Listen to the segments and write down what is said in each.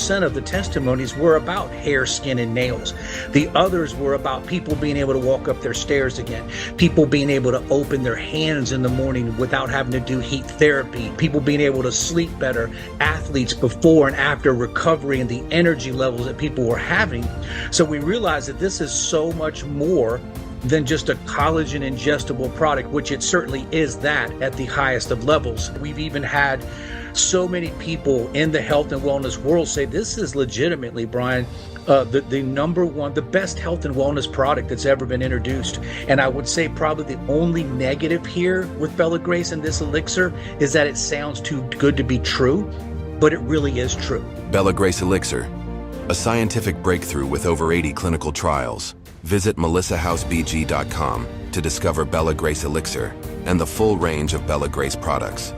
90% of the testimonies were about hair, skin, and nails. The others were about people being able to walk up their stairs again, people being able to open their hands in the morning without having to do heat therapy, people being able to sleep better, athletes before and after recovery, and the energy levels that people were having. So we realized that this is so much more than just a collagen ingestible product, which it certainly is that at the highest of levels. We've even had so many people in the health and wellness world say this is legitimately, Brian, the number one, the best health and wellness product that's ever been introduced. And I would say probably the only negative here with Bella Grace and this elixir is that it sounds too good to be true, but it really is true. Bella Grace Elixir, a scientific breakthrough with over 80 clinical trials. Visit melissahousebg.com to discover Bella Grace Elixir and the full range of Bella Grace products.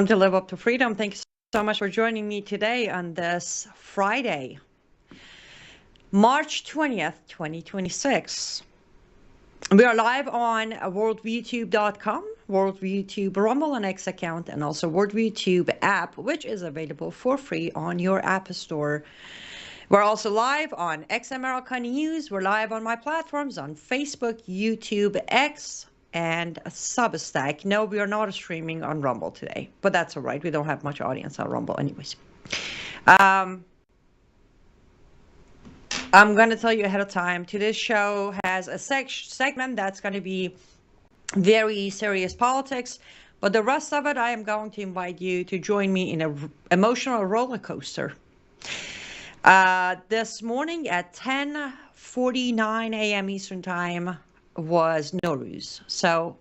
To live up to freedom. Thank you so much for joining me today on this Friday, March 20th, 2026. We are live on worldviewtube.com, worldviewtube Rumble and X account, and also worldviewtube app, which is available for free on your app store. We're also live on X America News. We're live on my platforms on Facebook, YouTube, X, and Substack. No, we are not streaming on Rumble today, but that's all right. We don't have much audience on Rumble anyways. I'm going to tell you ahead of time, today's show has a segment that's going to be very serious politics, but the rest of it, I am going to invite you to join me in an emotional roller coaster. This morning at 10:49 a.m. Eastern Time, was Nowruz. So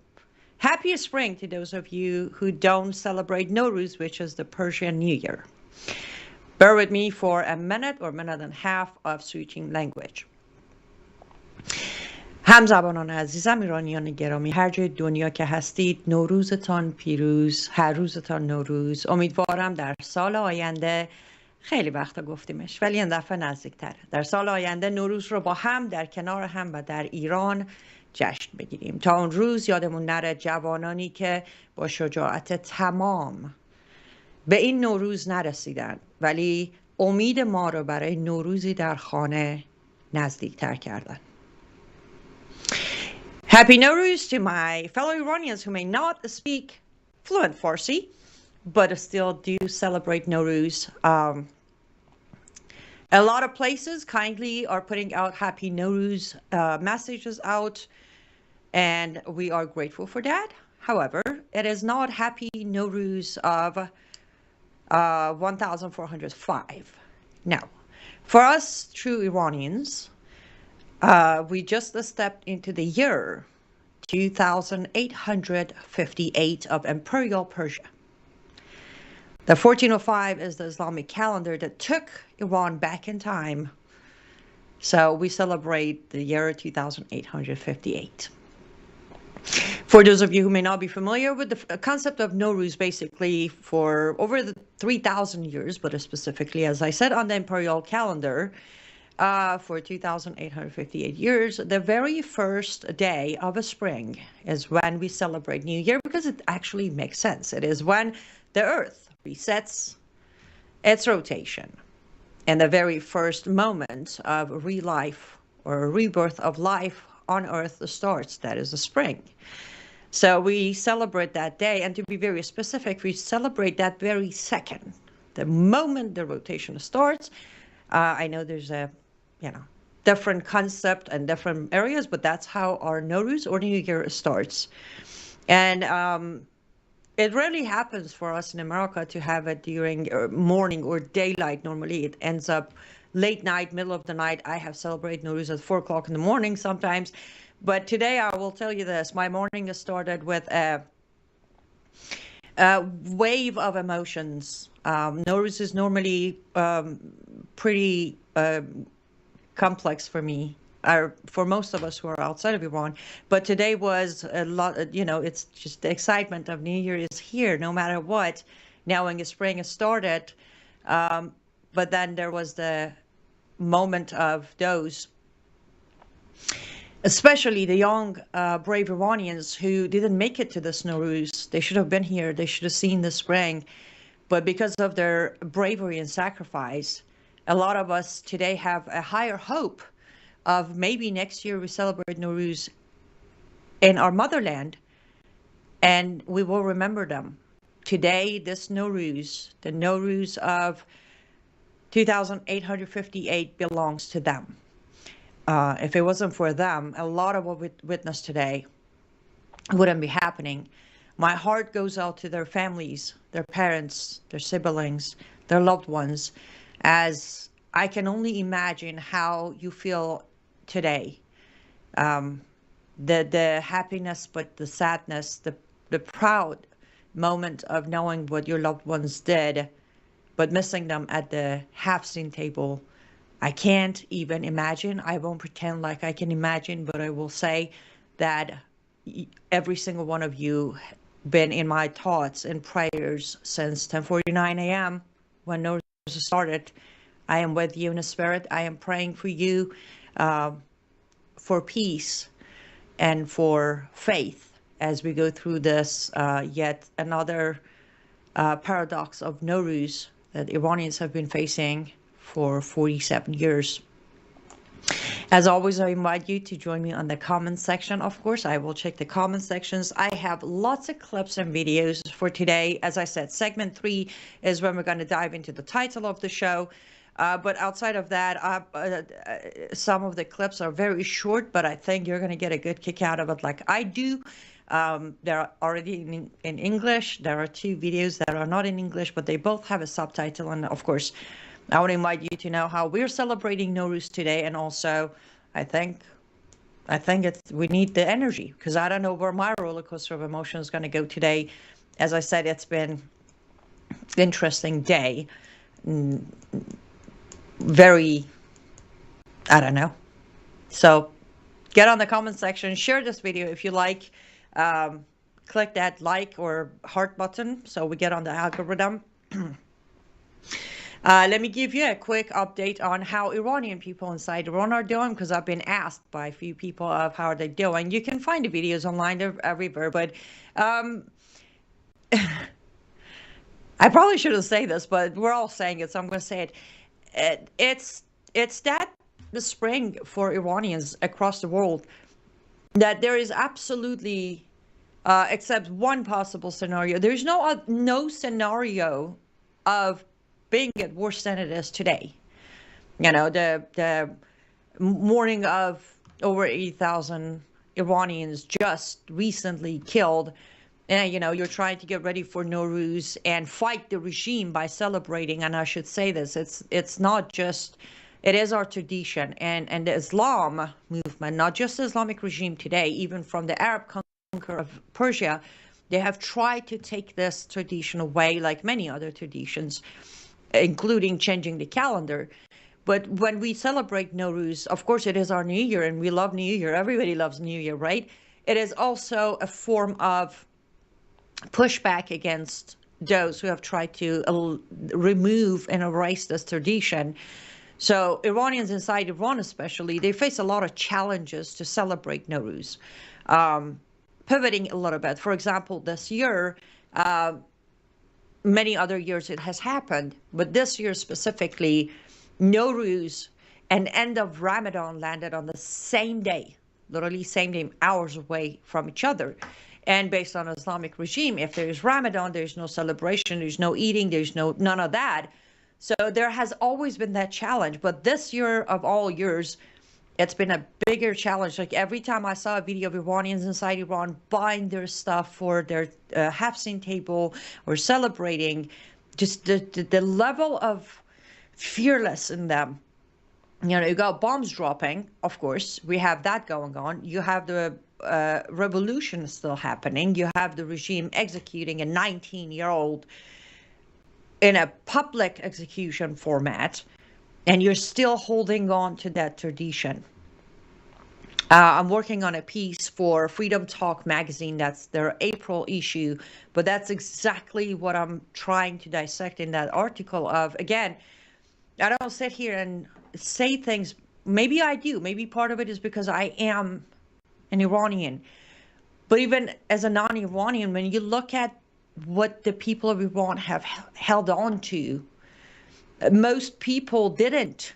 happy spring to those of you who don't celebrate Nowruz, which is the Persian New Year. Bear with me for a minute or minute and a half of switching language. همزبانان عزیزم، ایرانیان گرامی، هر جای دنیا که هستید، نوروزتان پیروز، هر روزتان نوروز. امیدوارم در سال آینده، خیلی وقتا گفتیمش ولی این دفعه نزدیکتره، در سال آینده نوروز رو با هم در کنار هم و در ایران جشن بگیریم. تا اون روز یادمون نره جوانانی که با شجاعت تمام به این نوروز نرسیدن ولی امید ما رو برای نوروزی در خانه نزدیکتر کردن. Happy Nowruz to my fellow Iranians who may not speak fluent Farsi, but still do celebrate Nowruz. A lot of places kindly are putting out Happy Nowruz messages out, and we are grateful for that. However, it is not Happy Nowruz of 1405. Now, for us true Iranians, we just stepped into the year 2858 of Imperial Persia. The 1405 is the Islamic calendar that took Iran back in time. So we celebrate the year 2858. For those of you who may not be familiar with the concept of Nowruz, basically for over the 3,000 years, but specifically, as I said, on the imperial calendar, for 2,858 years, the very first day of a spring is when we celebrate New Year, because it actually makes sense. It is when the Earth resets its rotation, and the very first moment of re-life or rebirth of life on Earth starts. That is the spring. So we celebrate that day, and to be very specific, we celebrate that very second, the moment the rotation starts. I know there's a, different concept and different areas, but that's how our Nowruz or New Year starts. And it rarely happens for us in America to have it during morning or daylight. Normally it ends up late night, middle of the night. I have celebrated Nowruz at 4 o'clock in the morning sometimes. But today I will tell you this. My morning has started with a wave of emotions. Nowruz is normally pretty complex for me, or for most of us who are outside of Iran. But today was a lot, it's just the excitement of New Year is here, no matter what, knowing the spring has started. But then there was the moment of those, especially the young, brave Iranians who didn't make it to this Nowruz. They should have been here. They should have seen the spring. But because of their bravery and sacrifice, a lot of us today have a higher hope of maybe next year we celebrate Nowruz in our motherland, and we will remember them. Today, this Nowruz, the Nowruz of 2,858, belongs to them. If it wasn't for them, a lot of what we witnessed today wouldn't be happening. My heart goes out to their families, their parents, their siblings, their loved ones, as I can only imagine how you feel today. The happiness, but the sadness, the proud moment of knowing what your loved ones did, but missing them at the half-seen table. I can't even imagine. I won't pretend like I can imagine, but I will say that every single one of you been in my thoughts and prayers since 10:49 a.m. when Nowruz started. I am with you in the spirit. I am praying for you for peace and for faith as we go through this yet another paradox of Nowruz that Iranians have been facing for 47 years. As always, I invite you to join me on the comment section. Of course, I will check the comment sections. I have lots of clips and videos for today. As I said, segment 3 is when we're going to dive into the title of the show. But outside of that, some of the clips are very short, but I think you're going to get a good kick out of it like I do. They're already in English. There are 2 videos that are not in English, but they both have a subtitle. And of course, I would invite you to know how we're celebrating Nowruz today. And also, I think we need the energy, because I don't know where my roller coaster of emotion is going to go today. As I said, it's been an interesting day. Very, I don't know. So get on the comment section, share this video if you like. Click that like or heart button so we get on the algorithm. Let me give you a quick update on how Iranian people inside Iran are doing, because I've been asked by a few people of how they're doing. You can find the videos online everywhere, but I probably shouldn't say this, but we're all saying it, so I'm going to say it. It's that the spring for Iranians across the world, that there is absolutely, except one possible scenario, there's no scenario of being it worse than it is today. The morning of over 80,000 Iranians just recently killed, and you're trying to get ready for Nowruz and fight the regime by celebrating. And I should say this, it's not just, it is our tradition, and the Islam movement, not just the Islamic regime today, even from the Arab conqueror of Persia, they have tried to take this tradition away, like many other traditions, including changing the calendar. But when we celebrate Nowruz, of course, it is our New Year, and we love New Year. Everybody loves New Year, right? it is also a form of pushback against those who have tried to remove and erase this tradition. So Iranians inside Iran especially, they face a lot of challenges to celebrate Nowruz. Pivoting a little bit, for example, this year, many other years it has happened, but this year specifically, Nowruz and end of Ramadan landed on the same day, literally same day, hours away from each other. And based on Islamic regime, if there is Ramadan, there's no celebration, there's no eating, there's none of that. So there has always been that challenge. But this year of all years, it's been a bigger challenge. Like every time I saw a video of Iranians inside Iran buying their stuff for their Hafsin table or celebrating, just the level of fearless in them. You know, you got bombs dropping, of course, we have that going on. You have the revolution still happening. You have the regime executing a 19-year-old in a public execution format, and you're still holding on to that tradition. I'm working on a piece for Freedom Talk magazine. That's their April issue, but that's exactly what I'm trying to dissect in that article of, again, I don't sit here and say things, maybe I do, maybe part of it is because I am an Iranian, but even as a non-Iranian, when you look at what the people of Iran have held on to, most people didn't.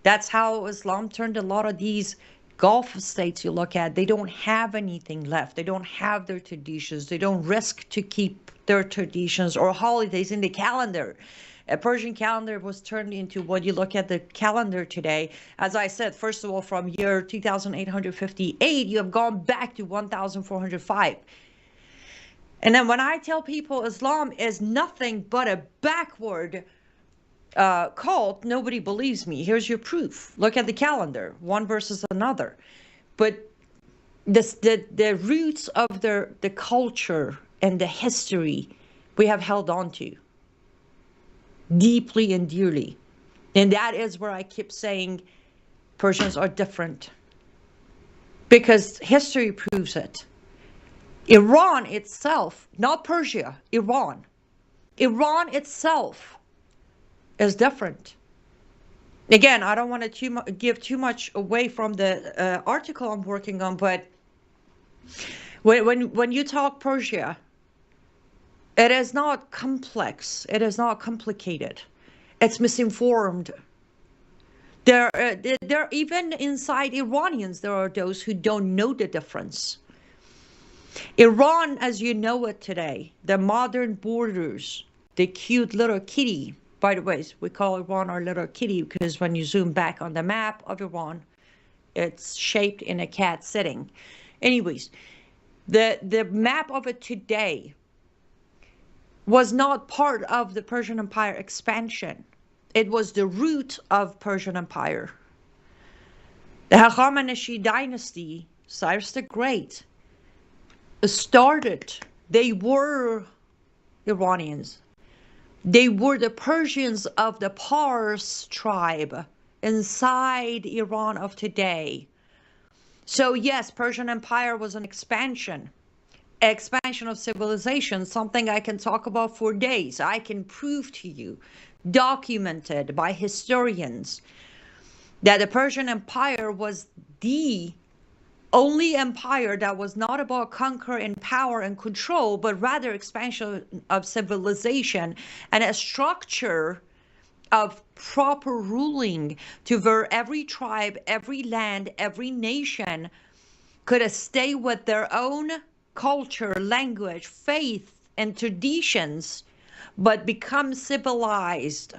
That's how Islam turned a lot of these Gulf states you look at. They don't have anything left. They don't have their traditions. They don't risk to keep their traditions or holidays in the calendar. A Persian calendar was turned into what you look at the calendar today. As I said, first of all, from year 2858, you have gone back to 1405. And then when I tell people Islam is nothing but a backward cult, nobody believes me. Here's your proof. Look at the calendar, one versus another. But the roots of the culture and the history we have held on to deeply and dearly. And that is where I keep saying Persians are different, because history proves it. Iran itself, not Persia, Iran itself is different. Again, I don't want to give too much away from the article I'm working on, but when you talk Persia, it is not complex. It is not complicated. It's misinformed. There even inside Iranians, there are those who don't know the difference. Iran, as you know it today, the modern borders, the cute little kitty. By the way, we call Iran our little kitty because when you zoom back on the map of Iran, it's shaped in a cat sitting. Anyways, the map of it today was not part of the Persian Empire expansion. It was the root of Persian Empire. The Haqamanashi dynasty, Cyrus the Great, started. They were Iranians. They were the Persians of the Pars tribe inside Iran of today. So yes, Persian Empire was an expansion of civilization, something I can talk about for days. I can prove to you, documented by historians, that the Persian Empire was the only empire that was not about conquer and power and control, but rather expansion of civilization and a structure of proper ruling to where every tribe, every land, every nation could stay with their own culture, language, faith, and traditions, but become civilized.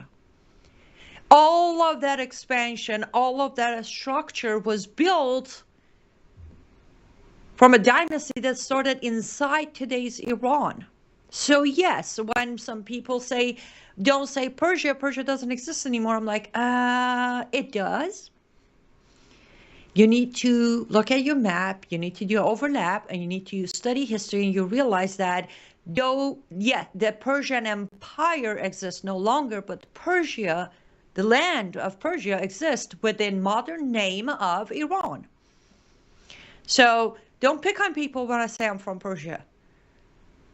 All of that expansion, all of that structure was built from a dynasty that started inside today's Iran. So yes, when some people say, don't say Persia doesn't exist anymore, I'm like, it does. You need to look at your map, you need to do overlap, and you need to study history, and you realize that though, yeah, the Persian Empire exists no longer, but Persia, the land of Persia, exists within modern name of Iran. So Don't pick on people when I say I'm from Persia.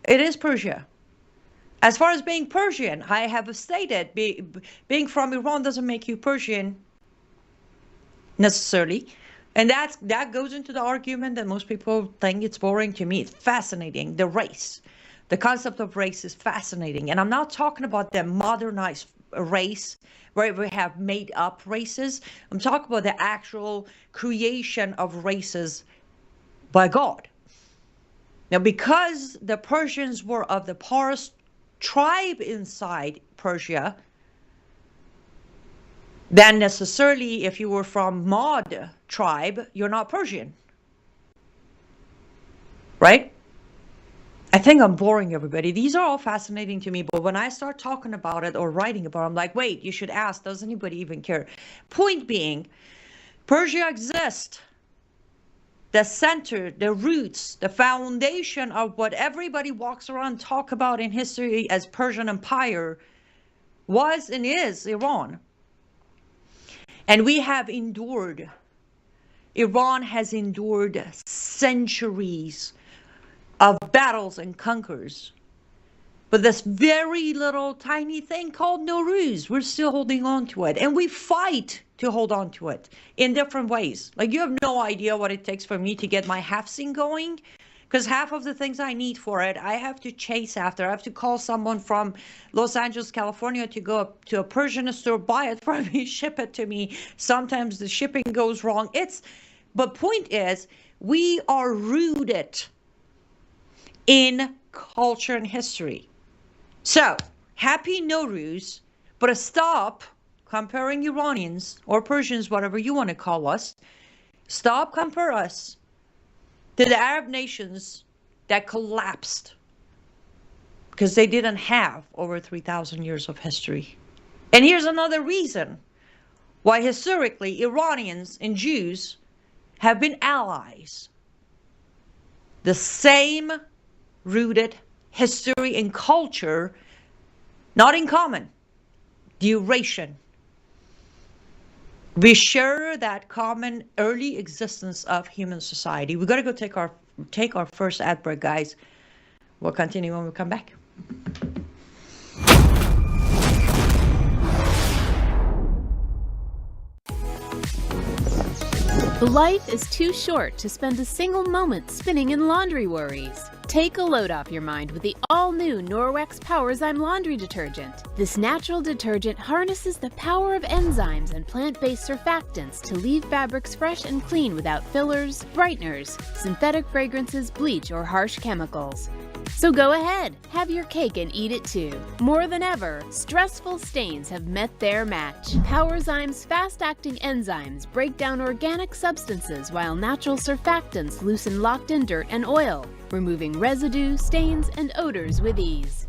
It is Persia. As far as being Persian, I have stated being from Iran doesn't make you Persian necessarily. And that goes into the argument that most people think it's boring. To me, it's fascinating. The race, the concept of race is fascinating. And I'm not talking about the modernized race where we have made up races. I'm talking about the actual creation of races by God. Now, because the Persians were of the poorest tribe inside Persia, then necessarily if you were from Maud tribe, you're not Persian. Right? I think I'm boring everybody. These are all fascinating to me, but when I start talking about it or writing about it, I'm like, wait, you should ask, does anybody even care? Point being, Persia exists. The center, the roots, the foundation of what everybody walks around talk about in history as Persian Empire was and is Iran. And we have endured, Iran has endured centuries of battles and conquers. But this very little tiny thing called Nowruz, we're still holding on to it. And we fight to hold on to it in different ways. Like, you have no idea what it takes for me to get my half scene going. Because half of the things I need for it, I have to chase after. I have to call someone from Los Angeles, California to go up to a Persian store, buy it for me, ship it to me. Sometimes the shipping goes wrong. But point is, we are rooted in culture and history. So, happy Nowruz, but stop comparing Iranians or Persians, whatever you want to call us. Stop compare us to the Arab nations that collapsed because they didn't have over 3,000 years of history. And here's another reason why historically Iranians and Jews have been allies. The same rooted history and culture, not in common, duration. We share that common early existence of human society. We got to go take our first ad break, guys. We'll continue when we come back. Life is too short to spend a single moment spinning in laundry worries. Take a load off your mind with the all-new Norwex Powerzyme laundry detergent. This natural detergent harnesses the power of enzymes and plant-based surfactants to leave fabrics fresh and clean without fillers, brighteners, synthetic fragrances, bleach, or harsh chemicals. So go ahead, have your cake and eat it too. More than ever, stressful stains have met their match. Powerzyme's fast-acting enzymes break down organic substances while natural surfactants loosen locked-in dirt and oil, removing residue, stains, and odors with ease.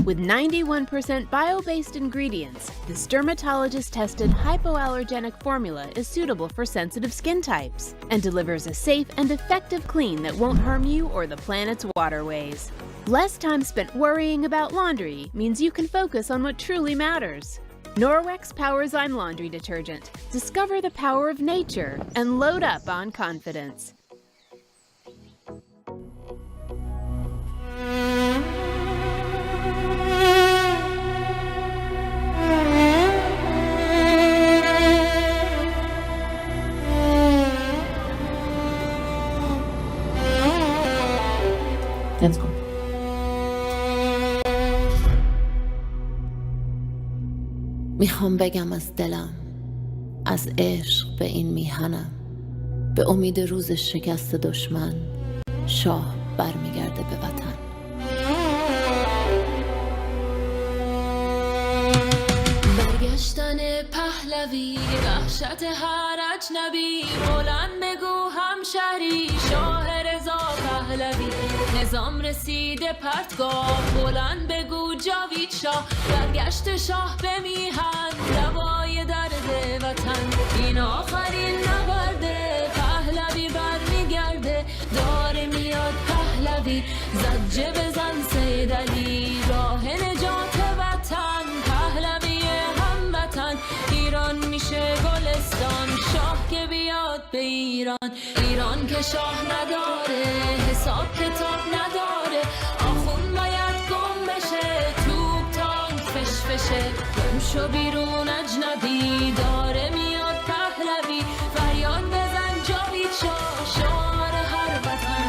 With 91% bio-based ingredients, this dermatologist-tested hypoallergenic formula is suitable for sensitive skin types and delivers a safe and effective clean that won't harm you or the planet's waterways. Less time spent worrying about laundry means you can focus on what truly matters. Norwex Powerzyme Laundry Detergent. Discover the power of nature and load up on confidence. Let's go. میخوام بگم از دلم، از عشق به این میهنم، به امید روز شکست دشمن شاه برمیگرده به وطن. برگشتن پهلوی، وحشت هر اجنبی، بلند بگو همشهری، شاه رضا پهلوی، نظام رسیده پرتگاه، بلند بگو جاوید شاه، برگشت شاه به میهن، دوای درد وطن، این آخرین نبرده، پهلوی برمیگرده، داره میاد پهلوی، زجه بزن سید علی، راه نجات وطن، پهلوی هموطن، ایران میشه گلستان، شاه که بیاد به ایران ایران که شاه نداره حساب کتاب نداره آخون باید گم بشه توپ تانک فشفشه گم شو بیرون اجنبی داره میاد پهلوی فریاد بزن جاوید شعار هر وطن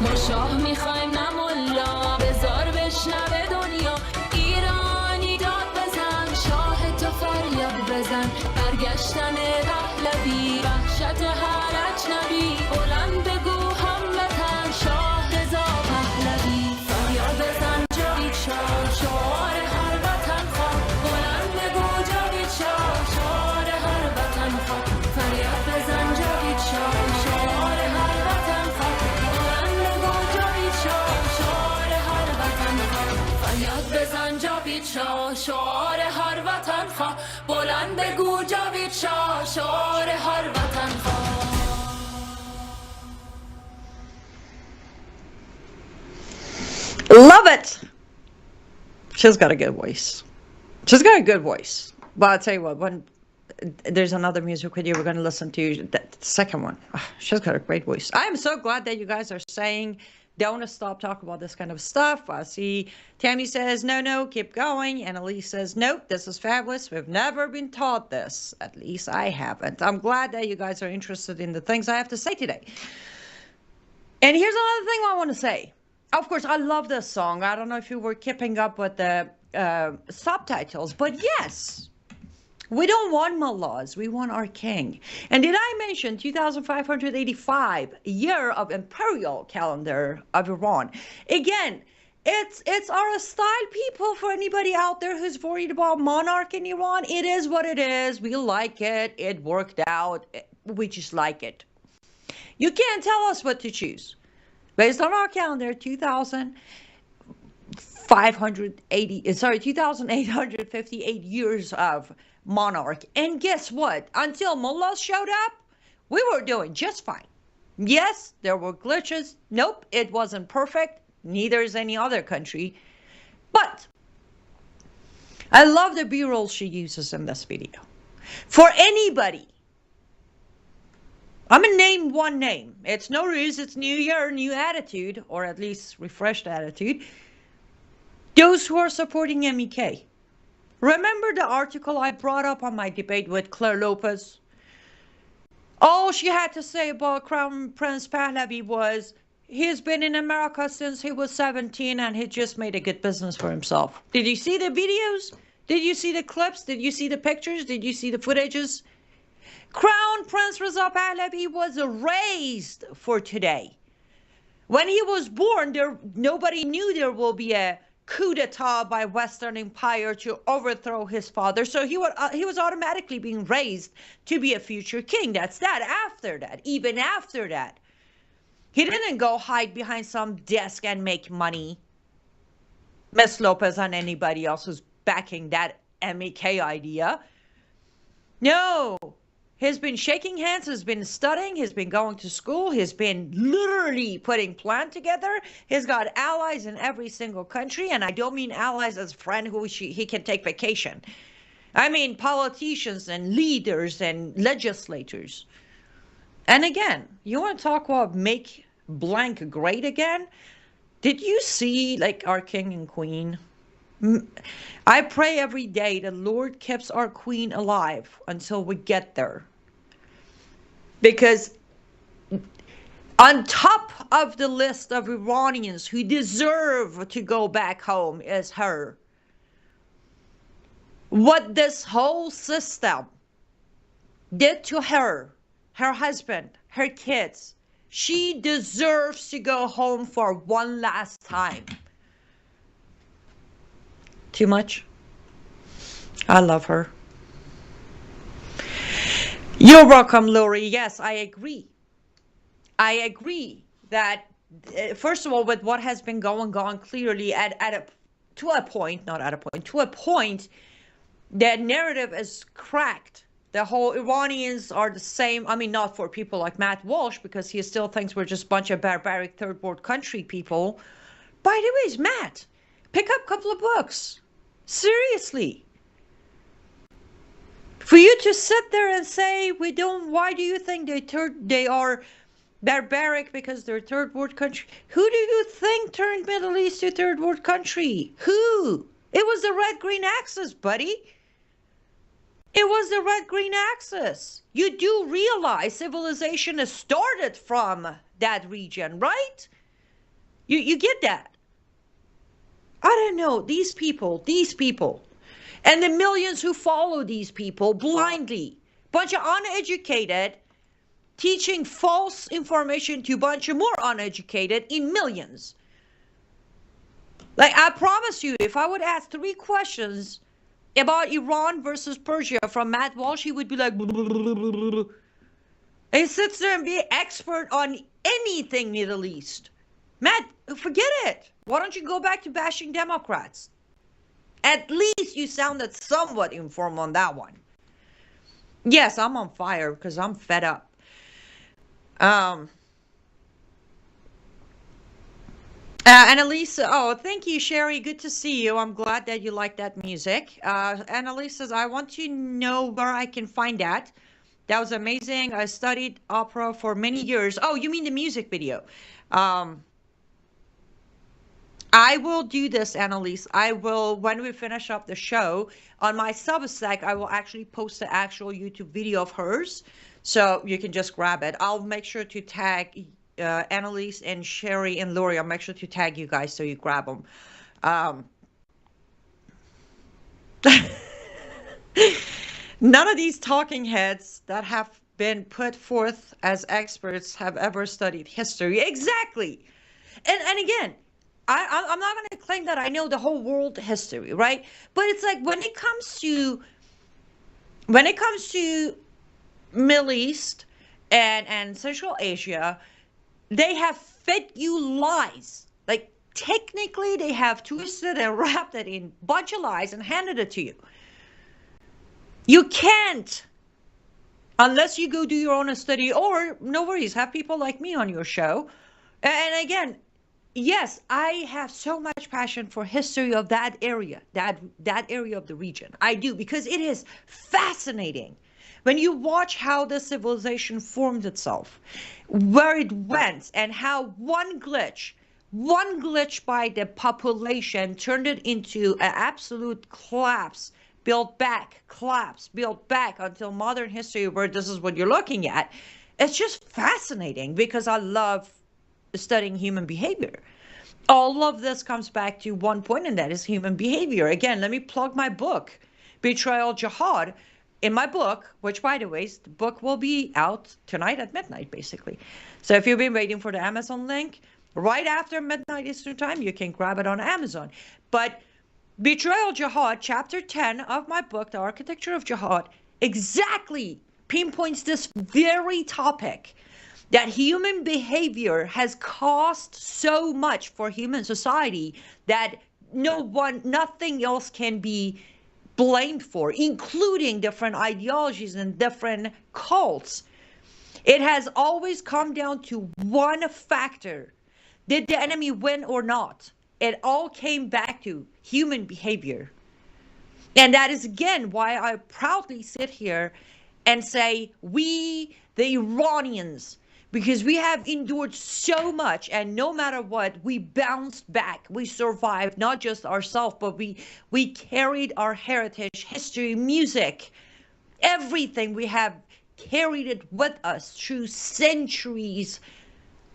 ما شاه میخوایم نه ملا بزار بشنوه دنیا ایرانی داد بزن شاه تو فریاد بزن برگشتن پهلوی وحشت هر اجنبی بلند بگو هموطن شاه رضا پهلوی فریاد بزن جاوید شعار هر وطن خواه بلند بگو جاوید شعار هر وطن خواه فریاد بزن جاوید شعار هر وطن خواه بلند بگو جاوید شعار هر وطن خواه فریاد بزن جاوید شعار هر وطن خواه بلند بگو جاوید شعار هر وطن خواه Love it. She's got a good voice. She's got a good voice. But I'll tell you what, when there's another music video we're going to listen to, that second one, she's got a great voice. I am so glad that you guys are saying don't stop talking about this kind of stuff. I see Tammy says, no, keep going. And Elise says, nope, this is fabulous. We've never been taught this. At least I haven't. I'm glad that you guys are interested in the things I have to say today. And here's another thing I want to say. Of course, I love this song. I don't know if you were keeping up with the subtitles, but yes, we don't want mullahs. We want our king. And did I mention 2585, year of imperial calendar of Iran? Again, it's our style, people. For anybody out there who's worried about monarch in Iran, it is what it is. We like it. It worked out. We just like it. You can't tell us what to choose. Based on our calendar, 2,858 years of monarch. And guess what? Until mullahs showed up, we were doing just fine. Yes, there were glitches. Nope, it wasn't perfect. Neither is any other country. But I love the B-roll she uses in this video. For anybody, I'm going to name one name. It's Nowruz, it's New Year, new attitude, or at least refreshed attitude. Those who are supporting MEK. Remember the article I brought up on my debate with Claire Lopez? All she had to say about Crown Prince Pahlavi was, he's been in America since he was 17 and he just made a good business for himself. Did you see the videos? Did you see the clips? Did you see the pictures? Did you see the footages? Crown Prince Reza Pahlavi was raised for today. When he was born, nobody knew there will be a coup d'etat by Western Empire to overthrow his father. So he was automatically being raised to be a future king. That's that. After that, even after that, he didn't go hide behind some desk and make money. Miss Lopez and anybody else who's backing that MEK idea. No. He's been shaking hands, he's been studying, he's been going to school, he's been literally putting plan together. He's got allies in every single country, and I don't mean allies as a friend who he can take vacation. I mean politicians and leaders and legislators. And again, you want to talk about make blank great again? Did you see like our king and queen? I pray every day the Lord keeps our queen alive until we get there. Because on top of the list of Iranians who deserve to go back home is her. What this whole system did to her, her husband, her kids, she deserves to go home for one last time. Too much? I love her. You're welcome, Lori. Yes, I agree. I agree that, first of all, with what has been going on clearly to a point, the narrative is cracked. The whole Iranians are the same. I mean, not for people like Matt Walsh, because he still thinks we're just a bunch of barbaric third world country people. By the way, Matt, Pick up a couple of books. Seriously. For you to sit there and say, why do you think they are barbaric because they're third world country? Who do you think turned Middle East to third world country? Who? It was the red-green axis, buddy. It was the red-green axis. You do realize civilization has started from that region, right? You get that? I don't know. These people, and the millions who follow these people blindly, bunch of uneducated, teaching false information to a bunch of more uneducated in millions. Like, I promise you, if I would ask 3 questions about Iran versus Persia from Matt Walsh, he would be like, blah, blah, blah, blah, blah. He sits there and be an expert on anything Middle East. Matt, forget it. Why don't you go back to bashing Democrats? At least you sounded somewhat informed on that one. Yes, I'm on fire because I'm fed up. Annalisa, oh, thank you, Sherry. Good to see you. I'm glad that you like that music. Annalise says, I want to know where I can find that. That was amazing. I studied opera for many years. Oh, you mean the music video? I will do this, Annalise. I will, when we finish up the show, on my Substack, I will actually post the actual YouTube video of hers. So you can just grab it. I'll make sure to tag Annalise and Sherry and Lori. I'll make sure to tag you guys so you grab them. None of these talking heads that have been put forth as experts have ever studied history. Exactly. And again, I'm not going to claim that I know the whole world history, right? But it's like when it comes to Middle East and Central Asia, they have fed you lies. Like, technically, they have twisted and wrapped it in a bunch of lies and handed it to you. You can't, unless you go do your own study, or no worries, have people like me on your show. And again, yes, I have so much passion for history of that area, that area of the region. I do, because it is fascinating. When you watch how the civilization formed itself, where it went, and how one glitch by the population turned it into an absolute collapse, built back, collapse, built back until modern history, where this is what you're looking at. It's just fascinating because I love studying human behavior. All of this comes back to one point, and that is human behavior. Again, let me plug my book, Architecture of Jihad. In my book, which, by the way, the book will be out tonight at midnight, basically. So if you've been waiting for the Amazon link, right after midnight Eastern time, you can grab it on Amazon. But Architecture of Jihad, chapter 10 of my book, The Architecture of Jihad, exactly pinpoints this very topic, that human behavior has cost so much for human society that nothing else can be blamed for, including different ideologies and different cults. It has always come down to one factor. Did the enemy win or not? It all came back to human behavior. And that is, again, why I proudly sit here and say, we, the Iranians, because we have endured so much, and no matter what, we bounced back. We survived, not just ourselves, but we carried our heritage, history, music, everything. We have carried it with us through centuries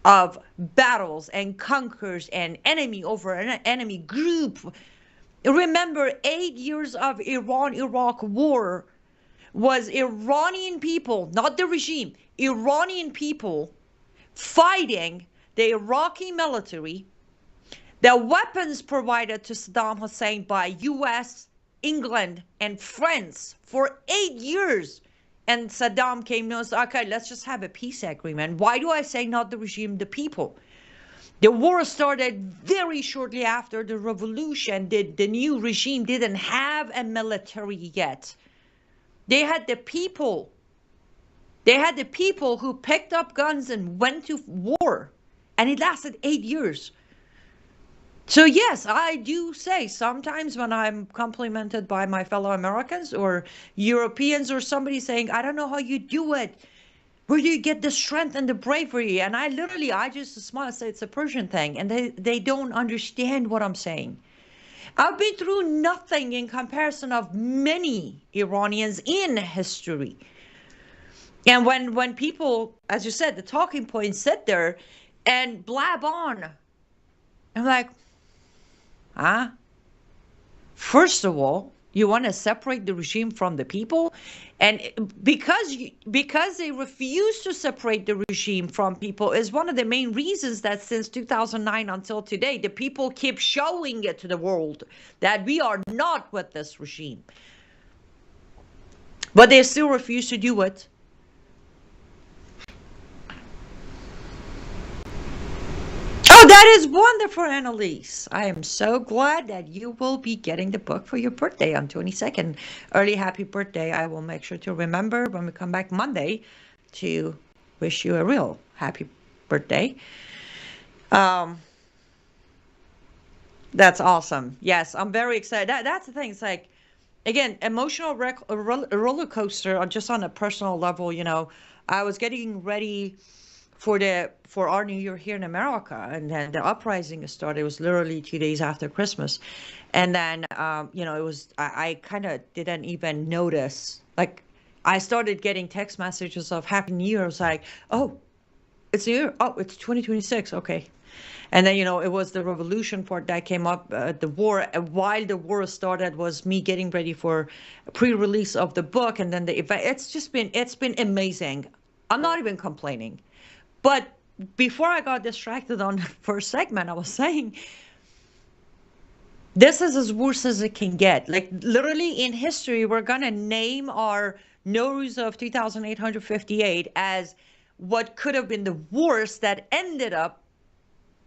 of battles and conquers and enemy over an enemy group. Remember, 8 years of Iran-Iraq war was Iranian people, not the regime, Iranian people fighting the Iraqi military, the weapons provided to Saddam Hussein by US, England, and France for 8 years. And Saddam came and said, okay, let's just have a peace agreement. Why do I say not the regime, the people? The war started very shortly after the revolution. The new regime didn't have a military yet. They had the people. They had the people who picked up guns and went to war. And it lasted 8 years. So yes, I do say sometimes when I'm complimented by my fellow Americans or Europeans or somebody saying, I don't know how you do it. Where do you get the strength and the bravery? And I just smile and say it's a Persian thing. And they don't understand what I'm saying. I've been through nothing in comparison of many Iranians in history. And when people, as you said, the talking points sit there and blab on, I'm like, huh? First of all, you want to separate the regime from the people, and because they refuse to separate the regime from people is one of the main reasons that since 2009 until today, the people keep showing it to the world that we are not with this regime. But they still refuse to do it. Oh, that is wonderful, Annalise. I am so glad that you will be getting the book for your birthday on 22nd. Early happy birthday. I will make sure to remember when we come back Monday to wish you a real happy birthday. That's awesome. Yes, I'm very excited. That's the thing. It's like, again, emotional roller coaster just on a personal level. I was getting ready for our New Year here in America, and then the uprising started. It was literally 2 days after Christmas, and then it was I kind of didn't even notice. Like, I started getting text messages of Happy New Year. I was like, oh, it's New Year. Oh, it's 2026. Okay. And then, it was the revolution part that came up, the war. While the war started was me getting ready for pre-release of the book, and then the event. It's been amazing. I'm not even complaining. But before I got distracted on the first segment, I was saying, this is as worse as it can get. Like, literally in history, we're going to name our Nowruz of 2858 as what could have been the worst that ended up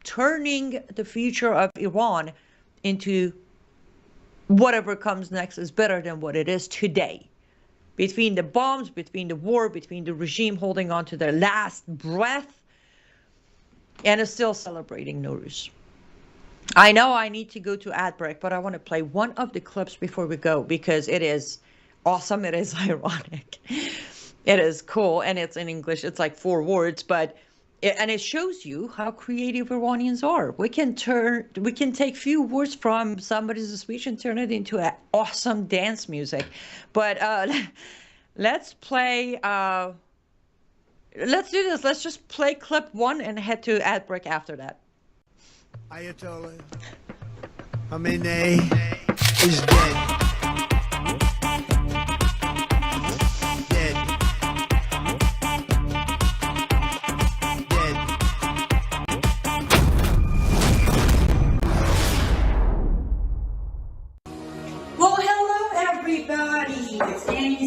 turning the future of Iran into whatever comes next is better than what it is today. Between the bombs, between the war, between the regime holding on to their last breath, and is still celebrating Nowruz. I know I need to go to ad break, but I want to play one of the clips before we go because it is awesome. It is ironic. It is cool, and it's in English. It's like 4 words, but it shows you how creative Iranians are. We can take few words from somebody's speech and turn it into an awesome dance music. But let's play. Let's do this. Let's just play clip 1 and head to ad break after that. Ayatollah Khamenei is dead.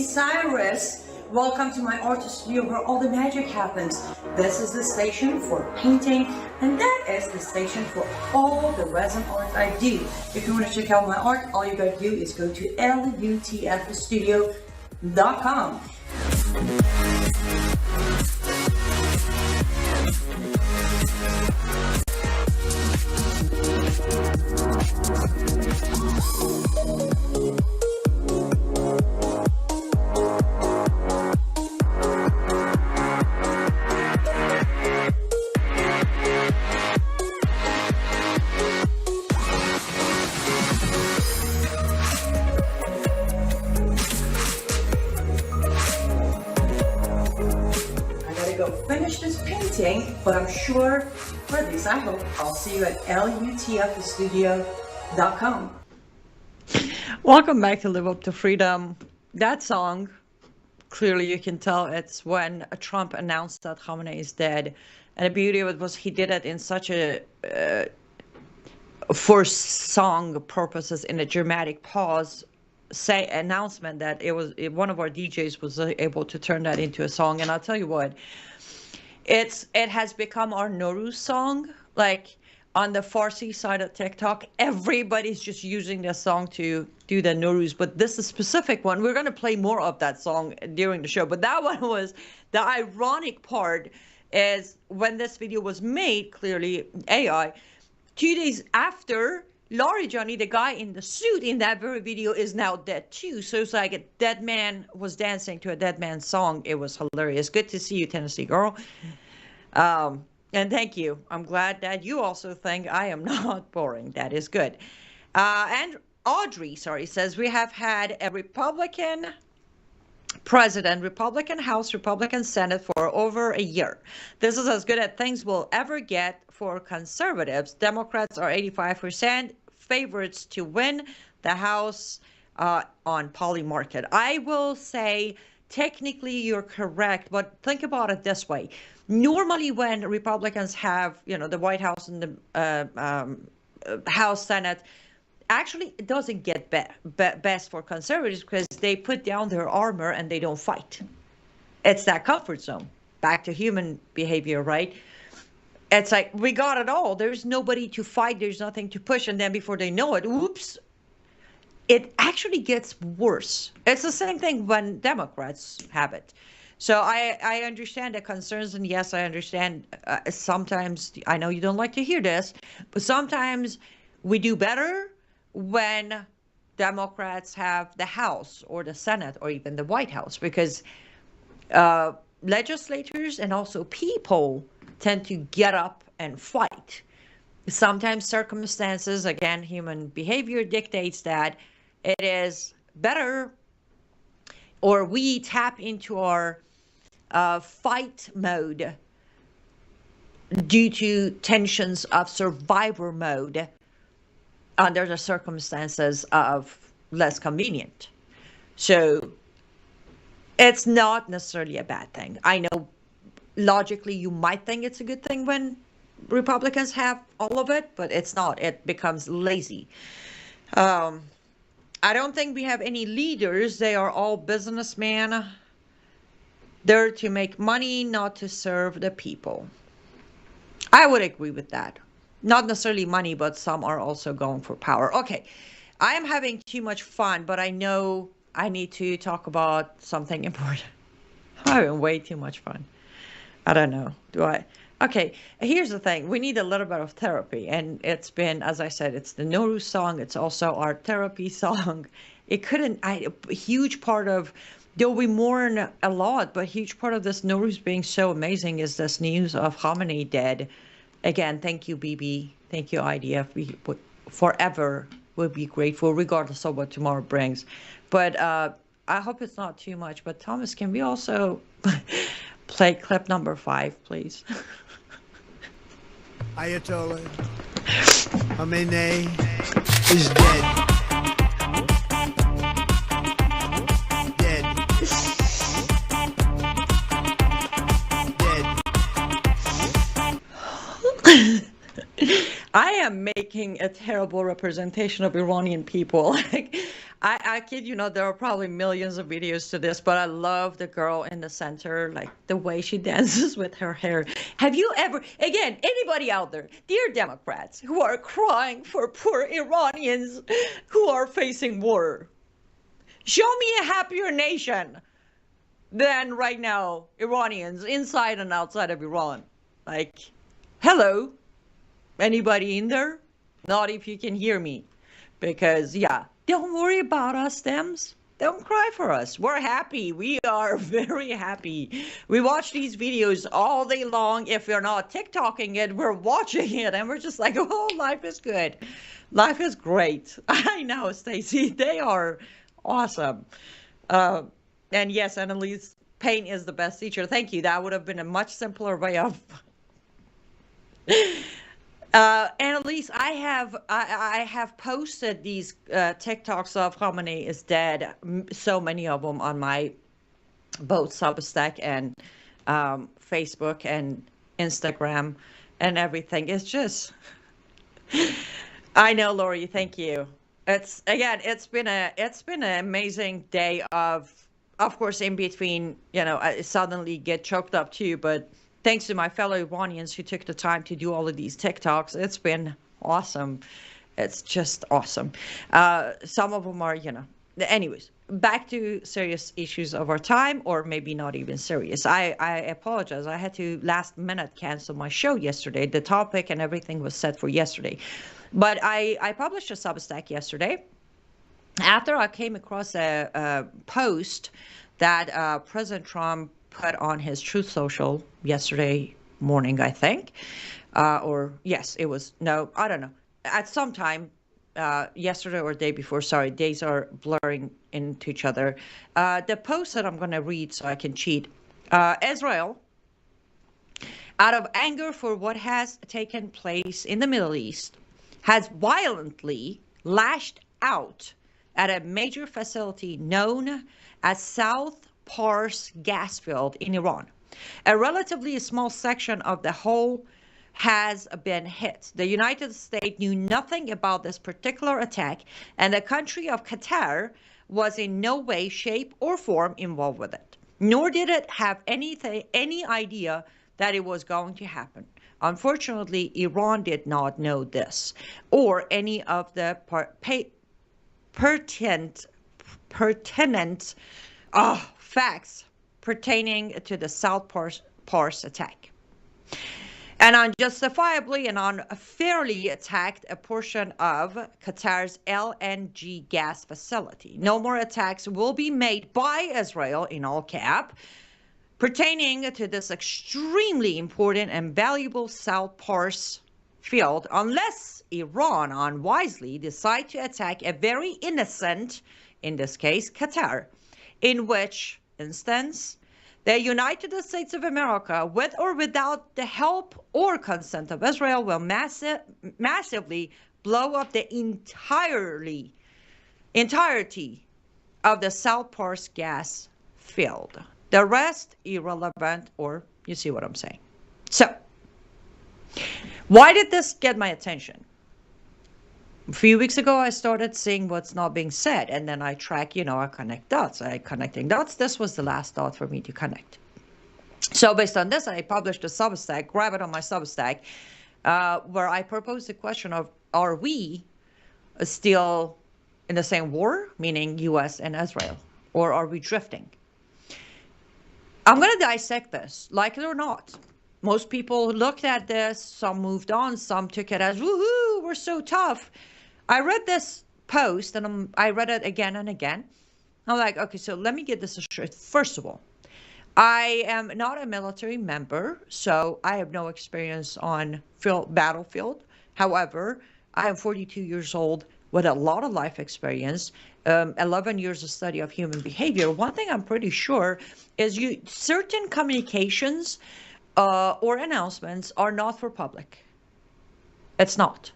Cyrus, welcome to my art studio where all the magic happens. This is the station for painting, and that is the station for all the resin art I do. If you want to check out my art, all you gotta do is go to lutfstudio.com. But I'm sure, or at least I hope, I'll see you at lutfstudio.com. Welcome back to Live Up to Freedom. That song, clearly you can tell it's when Trump announced that Khamenei is dead. And the beauty of it was he did it in such a, for song purposes, in a dramatic pause, announcement that one of our DJs was able to turn that into a song. And I'll tell you what, it has become our Nowruz song. Like, on the Farsi side of TikTok, everybody's just using this song to do the Nowruz. But this is specific one. We're going to play more of that song during the show. But that one was, the ironic part is when this video was made, clearly AI, 2 days after, Laurie Johnny, the guy in the suit in that very video, is now dead too. So it's like a dead man was dancing to a dead man's song. It was hilarious. Good to see you, Tennessee girl. And thank you. I'm glad that you also think I am not boring. That is good. And Audrey, says we have had a Republican president, Republican House, Republican Senate for over a year. This is as good as things will ever get for conservatives. Democrats are 85% favorites to win the House on poly market. I will say technically you're correct, but think about it this way. Normally when Republicans have, the White House and the House, Senate, actually it doesn't get best for conservatives because they put down their armor and they don't fight. It's that comfort zone. Back to human behavior, right? It's like, we got it all. There's nobody to fight. There's nothing to push. And then before they know it, oops, it actually gets worse. It's the same thing when Democrats have it. So I understand the concerns, and yes, I understand sometimes, I know you don't like to hear this, but sometimes we do better when Democrats have the House or the Senate or even the White House, because legislators and also people tend to get up and fight. Sometimes circumstances, again, human behavior dictates that it is better, or we tap into our fight mode due to tensions of survivor mode under the circumstances of less convenient. So it's not necessarily a bad thing. I know logically you might think it's a good thing when Republicans have all of it, but it's not. It becomes lazy. I don't think we have any leaders. They are all businessmen. They're to make money, not to serve the people. I would agree with that. Not necessarily money, but some are also going for power. Okay, I am having too much fun, but I know I need to talk about something important. I'm having way too much fun. I don't know. Do I? Okay, here's the thing. We need a little bit of therapy. And it's been, as I said, it's the Nowruz song. It's also our therapy song. It couldn't, a huge part of, though we mourn a lot, but a huge part of this Nowruz being so amazing is this news of Khamenei dead. Again, thank you, Bibi. Thank you, IDF. We would forever will be grateful, regardless of what tomorrow brings. But I hope it's not too much. But Thomas, can we also play clip number 5, please? Ayatollah Khamenei is dead. I am making a terrible representation of Iranian people. Like, I kid you not, there are probably millions of videos to this, but I love the girl in the center, like the way she dances with her hair. Have you ever, again, anybody out there, dear Democrats who are crying for poor Iranians who are facing war, show me a happier nation than right now Iranians inside and outside of Iran. Like, hello. Anybody in there? Not if you can hear me. Because, yeah, don't worry about us, Dems. Don't cry for us. We're happy. We are very happy. We watch these videos all day long. If we're not TikToking it, we're watching it. And we're just like, oh, life is good. Life is great. I know, Stacey. They are awesome. And yes, Annalise, pain is the best teacher. Thank you. That would have been a much simpler way of... Annalise, I have posted these TikToks of Khamenei is dead, so many of them on my both Substack and Facebook and Instagram and everything. It's just, I know, Lori, thank you. It's been an amazing day of course, in between, I suddenly get choked up too, but thanks to my fellow Iranians who took the time to do all of these TikToks. It's been awesome. It's just awesome. Some of them are, anyways, back to serious issues of our time, or maybe not even serious. I apologize. I had to last minute cancel my show yesterday. The topic and everything was set for yesterday. But I published a Substack yesterday after I came across a post that President Trump put on his Truth Social yesterday morning, I think. Or yes, it was, no, I don't know. At some time, yesterday or day before, sorry, days are blurring into each other. The post that I'm going to read so I can cheat. Israel, out of anger for what has taken place in the Middle East, has violently lashed out at a major facility known as South Pars gas field in Iran. A relatively small section of the whole has been hit. The United States knew nothing about this particular attack, and the country of Qatar was in no way, shape, or form involved with it. Nor did it have any idea that it was going to happen. Unfortunately, Iran did not know this, or any of the pertinent facts pertaining to the South Pars attack, and unjustifiably and unfairly attacked a portion of Qatar's LNG gas facility. No more attacks will be made by Israel, in all cap, pertaining to this extremely important and valuable South Pars field, unless Iran unwisely decide to attack a very innocent, in this case, Qatar, in which instance the United States of America, with or without the help or consent of Israel, will massively blow up the entirety of the South Pars gas field. The rest irrelevant, or you see what I'm saying. So, why did this get my attention? A few weeks ago, I started seeing what's not being said, and then I track, I connect dots. Connecting dots. This was the last dot for me to connect. So based on this, I published a Substack, grab it on my Substack, where I proposed the question of, are we still in the same war, meaning U.S. and Israel, or are we drifting? I'm going to dissect this, like it or not. Most people looked at this, some moved on, some took it as, woohoo, we're so tough. I read this post, and I read it again and again. I'm like, okay, so let me get this straight. First of all, I am not a military member, so I have no experience on battlefield. However, I am 42 years old with a lot of life experience, 11 years of study of human behavior. One thing I'm pretty sure is certain communications or announcements are not for public. It's not.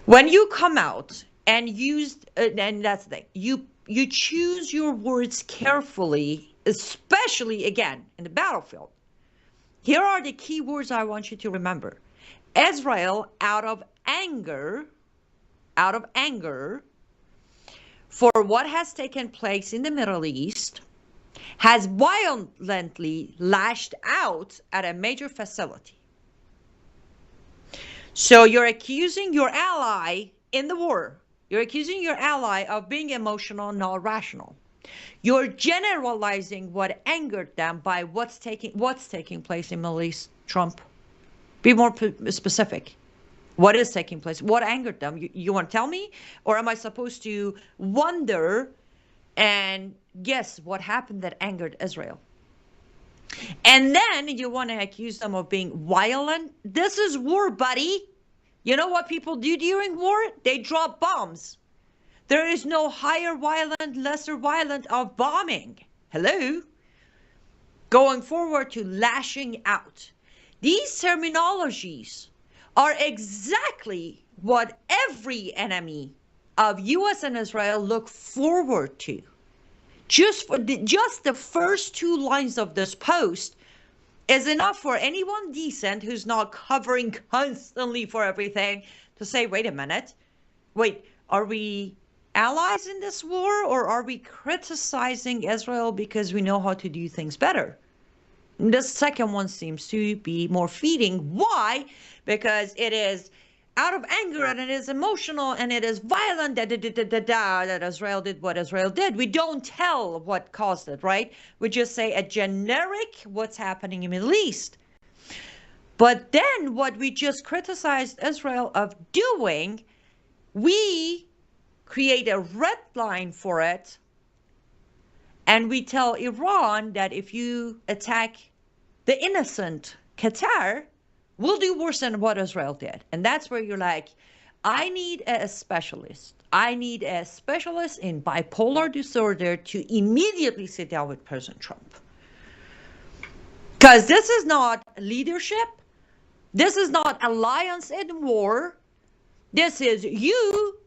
When you come out and use, and that's the thing, you choose your words carefully, especially again in the battlefield. Here are the key words I want you to remember. Israel, out of anger for what has taken place in the Middle East, has violently lashed out at a major facility. So you're accusing your ally in the war. You're accusing your ally of being emotional, not rational. You're generalizing what angered them by what's taking place in Middle East, Trump. Be more specific. What is taking place? What angered them? You want to tell me? Or am I supposed to wonder and guess what happened that angered Israel? And then you want to accuse them of being violent? This is war, buddy. You know what people do during war? They drop bombs. There is no higher violent, lesser violent of bombing. Hello? Going forward to lashing out. These terminologies are exactly what every enemy of U.S. and Israel look forward to. Just the first two lines of this post is enough for anyone decent who's not covering constantly for everything to say, wait a minute, are we allies in this war, or are we criticizing Israel because we know how to do things better? The second one seems to be more feeding. Why? Because it is out of anger, and it is emotional, and it is violent, that Israel did what Israel did. We don't tell what caused it, right? We just say a generic what's happening in the Middle East. But then what we just criticized Israel of doing, we create a red line for it, and we tell Iran that if you attack the innocent Qatar, we'll do worse than what Israel did. And that's where you're like, I need a specialist. I need a specialist in bipolar disorder to immediately sit down with President Trump. Because this is not leadership. This is not alliance in war. This is you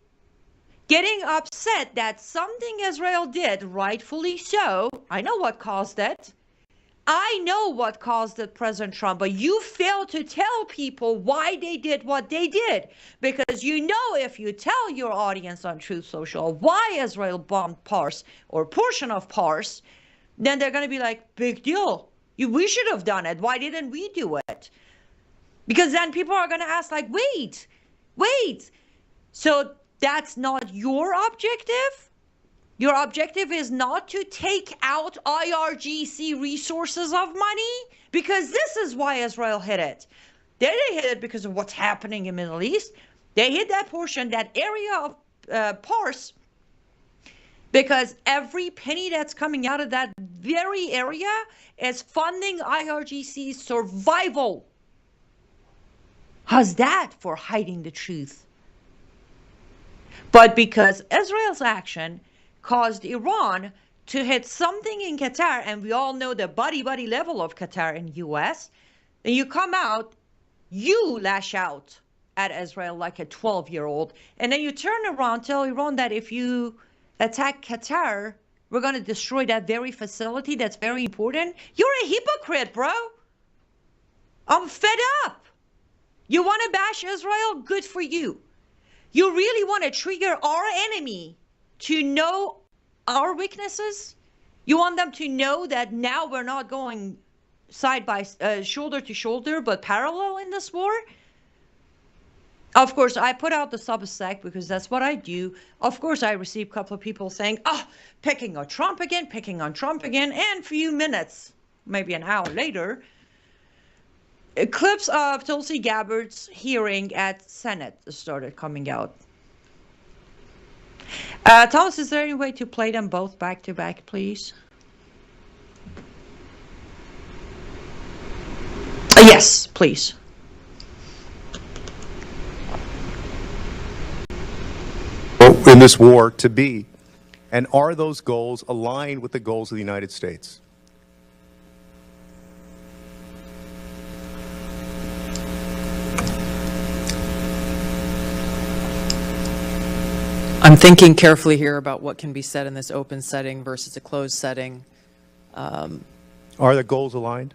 getting upset that something Israel did, rightfully so. I know what caused it. I know what caused it, President Trump, but you fail to tell people why they did what they did. Because you know, if you tell your audience on Truth Social why Israel bombed Pars or portion of Pars, then they're going to be like, big deal. We should have done it. Why didn't we do it? Because then people are going to ask like, wait. So that's not your objective? Your objective is not to take out IRGC resources of money? Because this is why Israel hit it. They didn't hit it because of what's happening in the Middle East. They hit that portion, that area of Pars, because every penny that's coming out of that very area is funding IRGC's survival. How's that for hiding the truth? But because Israel's action caused Iran to hit something in Qatar, and we all know the buddy level of Qatar in US, then you come out, you lash out at Israel like a 12-year-old, and then you turn around, tell Iran that if you attack Qatar, we're going to destroy that very facility that's very important. You're a hypocrite, bro. I'm fed up. You want to bash Israel? Good for you. You really want to trigger our enemy to know our weaknesses? You want them to know that now we're not going side by shoulder to shoulder, but parallel in this war? Of course, I put out the Substack because that's what I do. Of course, I received a couple of people saying, picking on Trump again, and a few minutes, maybe an hour later, clips of Tulsi Gabbard's hearing at Senate started coming out. Thomas, is there any way to play them both back to back, please? Yes, please. In this war to be, and are those goals aligned with the goals of the United States? I'm thinking carefully here about what can be said in this open setting versus a closed setting. Are the goals aligned?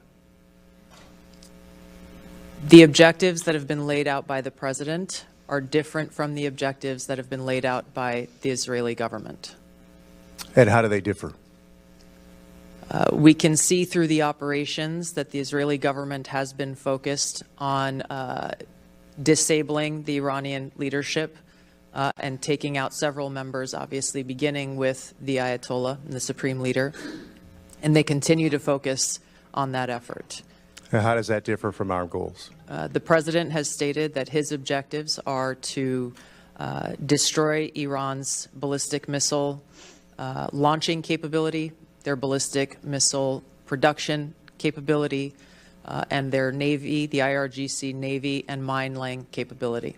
The objectives that have been laid out by the president are different from the objectives that have been laid out by the Israeli government. And how do they differ? We can see through the operations that the Israeli government has been focused on disabling the Iranian leadership and taking out several members, obviously beginning with the Ayatollah and the supreme leader. And they continue to focus on that effort. And how does that differ from our goals? The president has stated that his objectives are to destroy Iran's ballistic missile launching capability, their ballistic missile production capability, and their Navy, the IRGC Navy and mine-laying capability.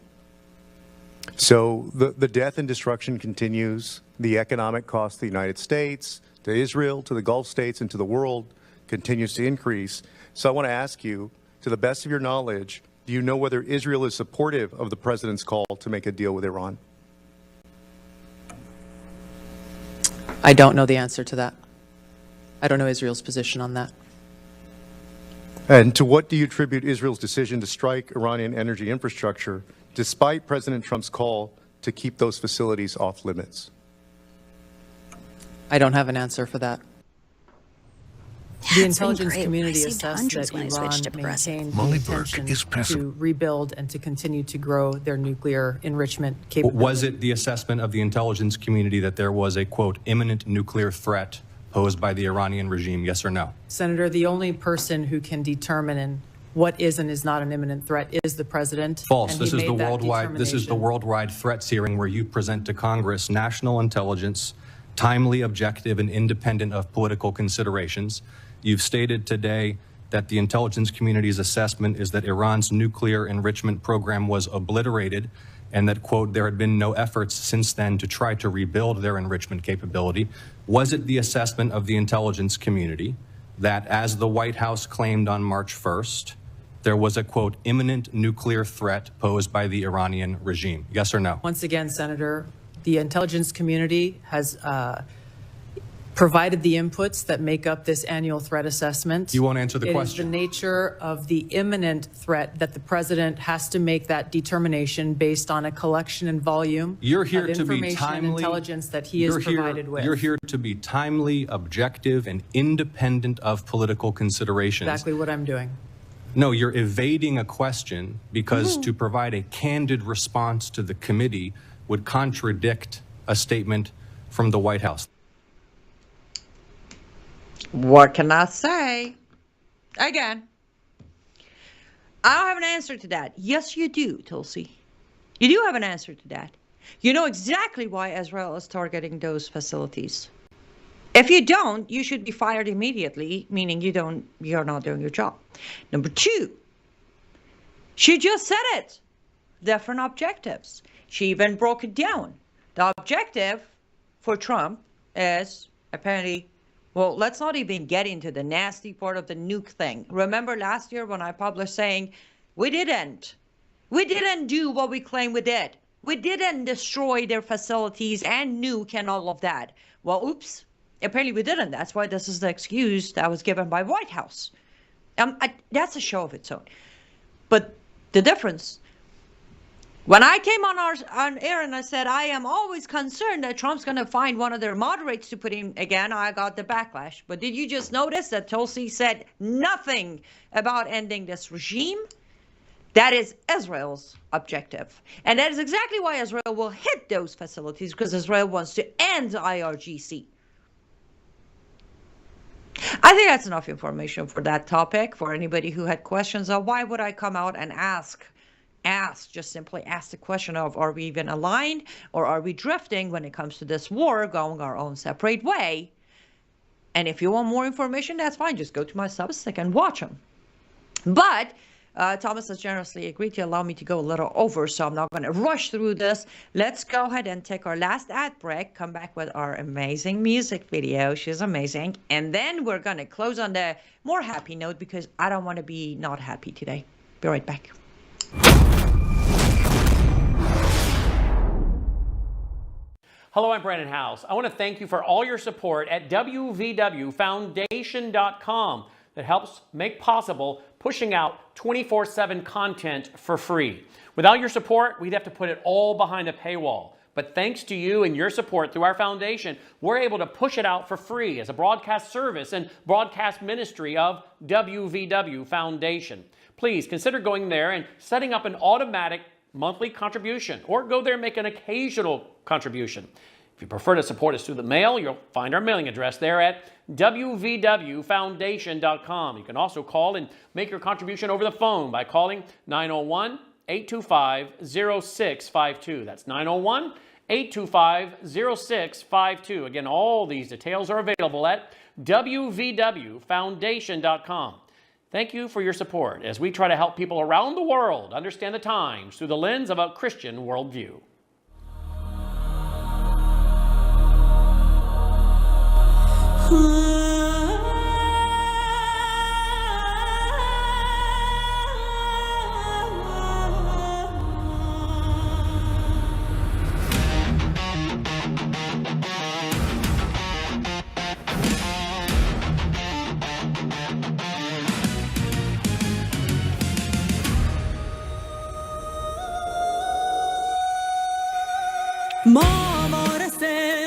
So the death and destruction continues. The economic cost to the United States, to Israel, to the Gulf states, and to the world continues to increase. So I want to ask you, to the best of your knowledge, do you know whether Israel is supportive of the president's call to make a deal with Iran? I don't know the answer to that. I don't know Israel's position on that. And to what do you attribute Israel's decision to strike Iranian energy infrastructure, despite President Trump's call to keep those facilities off limits? I don't have an answer for that. The intelligence community assessed that Iran maintained the intention to rebuild and to continue to grow their nuclear enrichment capability. Was it the assessment of the intelligence community that there was a, quote, imminent nuclear threat posed by the Iranian regime, yes or no? Senator, the only person who can determine what is and is not an imminent threat is the president. False. This is the worldwide threats hearing where you present to Congress national intelligence, timely, objective, and independent of political considerations. You've stated today that the intelligence community's assessment is that Iran's nuclear enrichment program was obliterated and that, quote, there had been no efforts since then to try to rebuild their enrichment capability. Was it the assessment of the intelligence community that, as the White House claimed on March 1st, there was a, quote, imminent nuclear threat posed by the Iranian regime? Yes or no? Once again, Senator, the intelligence community has provided the inputs that make up this annual threat assessment. You won't answer the question. It is the nature of the imminent threat that the president has to make that determination based on a collection and volume You're here of to be information timely, and intelligence that he is provided with. You're here to be timely, objective, and independent of political considerations. Exactly what I'm doing. No, you're evading a question because to provide a candid response to the committee would contradict a statement from the White House. What can I say? Again, I don't have an answer to that. Yes, you do, Tulsi. You do have an answer to that. You know exactly why Israel is targeting those facilities. If you don't, you should be fired immediately, meaning you're not doing your job. Number two, she just said it. Different objectives. She even broke it down. The objective for Trump is apparently, well, let's not even get into the nasty part of the nuke thing. Remember last year when I published saying, we didn't do what we claim we did. We didn't destroy their facilities and nuke and all of that. Well, oops, apparently we didn't. That's why this is the excuse that was given by White House. That's a show of its own. But the difference, when I came on air and I said, I am always concerned that Trump's going to find one of their moderates to put him again, I got the backlash. But did you just notice that Tulsi said nothing about ending this regime? That is Israel's objective. And that is exactly why Israel will hit those facilities, because Israel wants to end IRGC. I think that's enough information for that topic. For anybody who had questions of why would I come out and just simply ask the question of, are we even aligned or are we drifting when it comes to this war, going our own separate way? And if you want more information, that's fine. Just go to my Substack and watch them. But Thomas has generously agreed to allow me to go a little over, so I'm not going to rush through this. Let's go ahead and take our last ad break, come back with our amazing music video. She's amazing. And then we're going to close on the more happy note because I don't want to be not happy today. Be right back. Hello, I'm Brandon House. I want to thank you for all your support at wvwfoundation.com that helps make possible pushing out 24/7 content for free. Without your support, we'd have to put it all behind a paywall. But thanks to you and your support through our foundation, we're able to push it out for free as a broadcast service and broadcast ministry of WVW Foundation. Please consider going there and setting up an automatic monthly contribution, or go there and make an occasional contribution. If you prefer to support us through the mail, you'll find our mailing address there at wvwfoundation.com. You can also call and make your contribution over the phone by calling 901-825-0652. That's 901-825-0652. Again, all these details are available at wvwfoundation.com. Thank you for your support as we try to help people around the world understand the times through the lens of a Christian worldview. ما وارث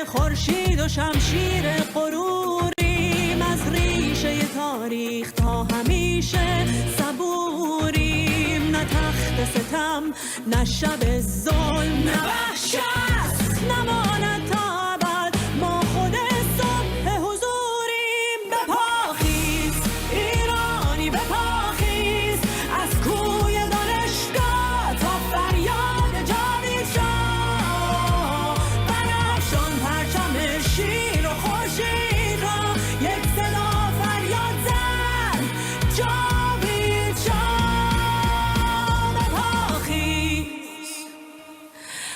خورشید و شمشیر غروریم، از ریشه غم نه شب ظلم نه وحشت نماند تا ابد ما خود صبح حضوریم بپا خیز ایرانی بپا خیز از کوی دانشگاه تا فریاد جاوید شاه بنفشان پرچم شیر و خورشید را یک صدا فریاد زن جاوید شاه بپا خیز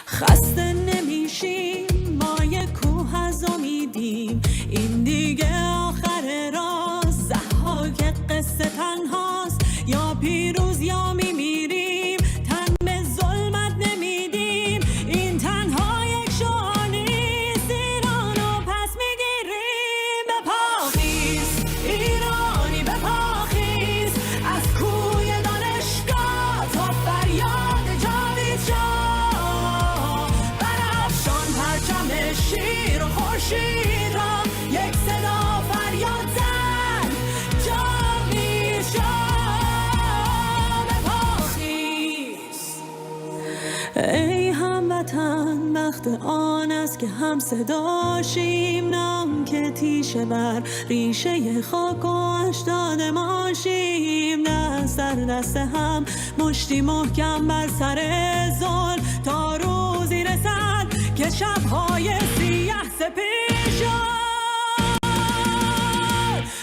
خسته نمیشیم ما یک کوه از امیدیم این دیگه آخر راز ضحاک قصه تنهاست یا پیروز یا میمیریم تن به ظلمت نمیدیم این تنها یک شعار نیست ایرانو پس میگیریم بپا خیز ایرانی بپا خیز از کوی دانشگاه تا فریاد جاوید شاه بنفشان پرچم شیر و خورشید را یک صدا فریاد زن جاوید شاه بپا خیز ای هموطن وقت آن است که هم صداشیم نام که تیشه بر ریشه خاک و اجداد ماشیم دست در دست هم مشتی محکم بر سر ظلم تا روزی رسد که شبهای سیاه سپید شد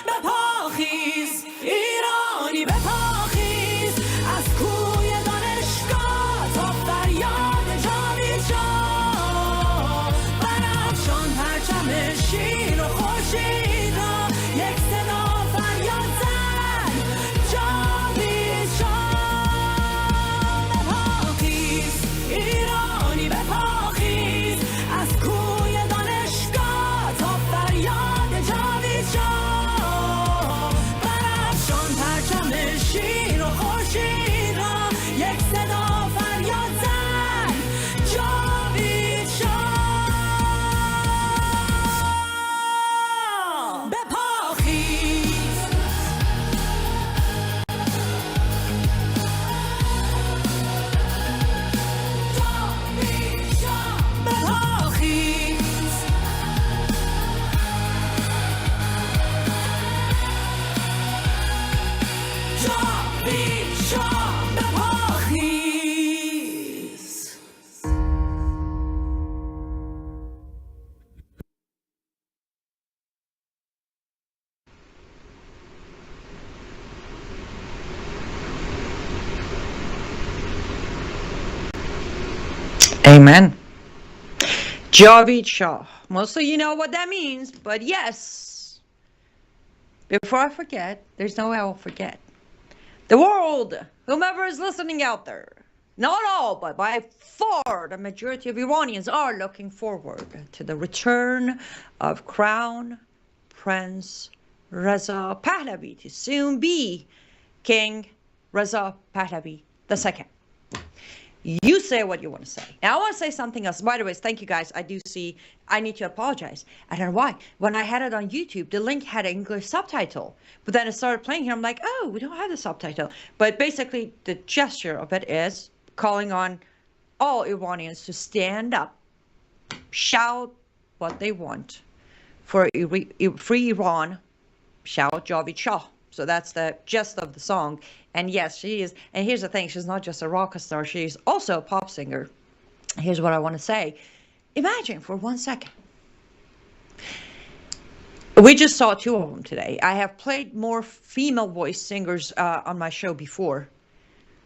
بپا خیز ایرانی بپا خیز از کوی دانشگاه تا فریاد جاوید شاه بنفشان پرچم شیر و خورشید را یک صدا فریاد زن جاوید شاه بپا خیز ایرانی بپا خیز از کوی دانشگاه تا فریاد جاوید شاه بنفشان پرچم شیر و خورشید را یک صدا فریاد زن جاوید شاه بپا خیز جاوید شاه بپا خیز جاوید شاه بپا خیز Amen. Javid Shah. Most of you know what that means, but yes. Before I forget, there's no way I will forget. The world, whomever is listening out there, not all, but by far the majority of Iranians are looking forward to the return of Crown Prince Reza Pahlavi, to soon be King Reza Pahlavi II. You say what you want to say. Now, I want to say something else. By the way, thank you guys. I do see, I need to apologize. I don't know why. When I had it on YouTube, the link had an English subtitle. But then it started playing here. I'm like, oh, we don't have the subtitle. But basically, the gesture of it is calling on all Iranians to stand up, shout what they want. For free Iran, shout Javid Shah. So that's the gist of the song. And yes, she is. And here's the thing. She's not just a rock star. She's also a pop singer. Here's what I want to say. Imagine for 1 second. We just saw two of them today. I have played more female voice singers on my show before.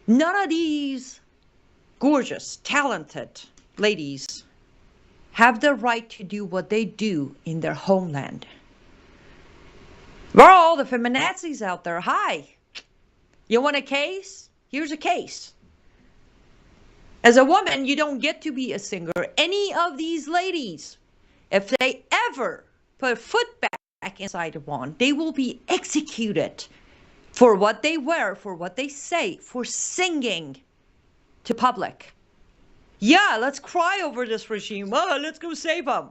None of these gorgeous, talented ladies have the right to do what they do in their homeland. Where are all the feminazis out there? Hi. You want a case? Here's a case. As a woman, you don't get to be a singer. Any of these ladies, if they ever put a foot back inside Iran, they will be executed for what they wear, for what they say, for singing to public. Yeah, let's cry over this regime. Oh, let's go save them.